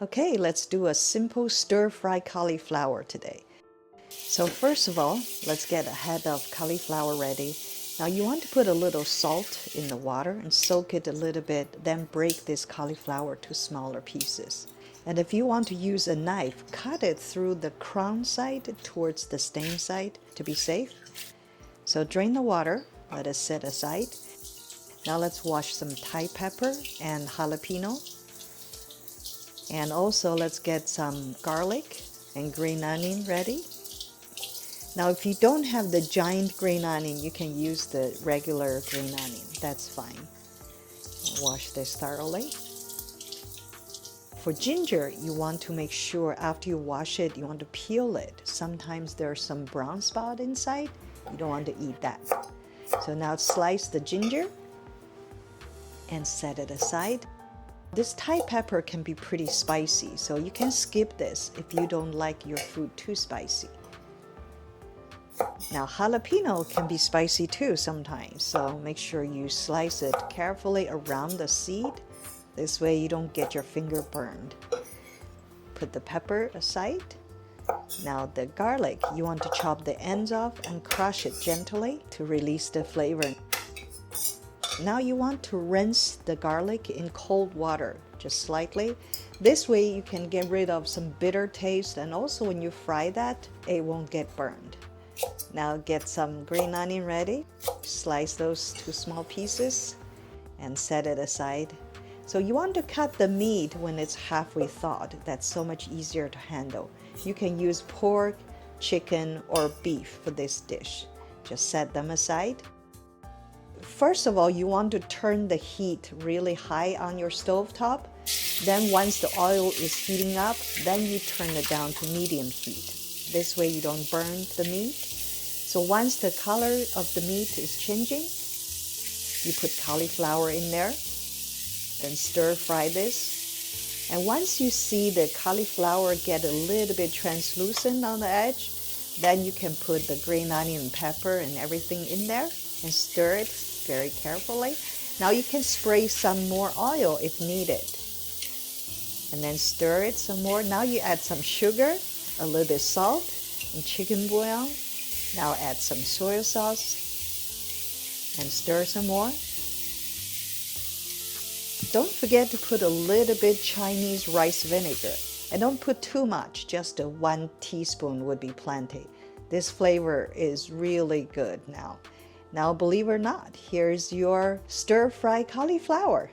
Okay, let's do a simple stir-fry cauliflower today. So first of all, let's get a head of cauliflower ready. Now you want to put a little salt in the water and soak it a little bit, then break this cauliflower to smaller pieces. And if you want to use a knife, cut it through the crown side towards the stem side to be safe. So drain the water, let it set aside. Now let's wash some Thai pepper and jalapeno. And also let's get some garlic and green onion ready. Now if you don't have the giant green onion, you can use the regular green onion. That's fine. Wash this thoroughly. For ginger, you want to make sure after you wash it, you want to peel it. Sometimes there's some brown spot inside. You don't want to eat that. So now slice the ginger and set it aside. This Thai pepper can be pretty spicy, so you can skip this if you don't like your food too spicy. Now jalapeno can be spicy too sometimes, so make sure you slice it carefully around the seed. This way you don't get your finger burned. Put the pepper aside. Now the garlic, you want to chop the ends off and crush it gently to release the flavor. Now you want to rinse the garlic in cold water, just slightly. This way you can get rid of some bitter taste, and also when you fry that, it won't get burned. Now get some green onion ready. Slice those to small pieces and set it aside. So you want to cut the meat when it's halfway thawed. That's so much easier to handle. You can use pork, chicken, or beef for this dish. Just set them aside. First of all, you want to turn the heat really high on your stove top. Then once the oil is heating up, then you turn it down to medium heat. This way you don't burn the meat. So once the color of the meat is changing, you put cauliflower in there. Then stir fry this. And once you see the cauliflower get a little bit translucent on the edge, then you can put the green onion and pepper and everything in there and stir it very carefully. Now you can spray some more oil if needed. And then stir it some more. Now you add some sugar, a little bit salt, and chicken bouillon. Now add some soy sauce and stir some more. Don't forget to put a little bit Chinese rice vinegar. And don't put too much, just 1 teaspoon would be plenty. This flavor is really good now. Now, believe it or not, here's your stir-fry cauliflower.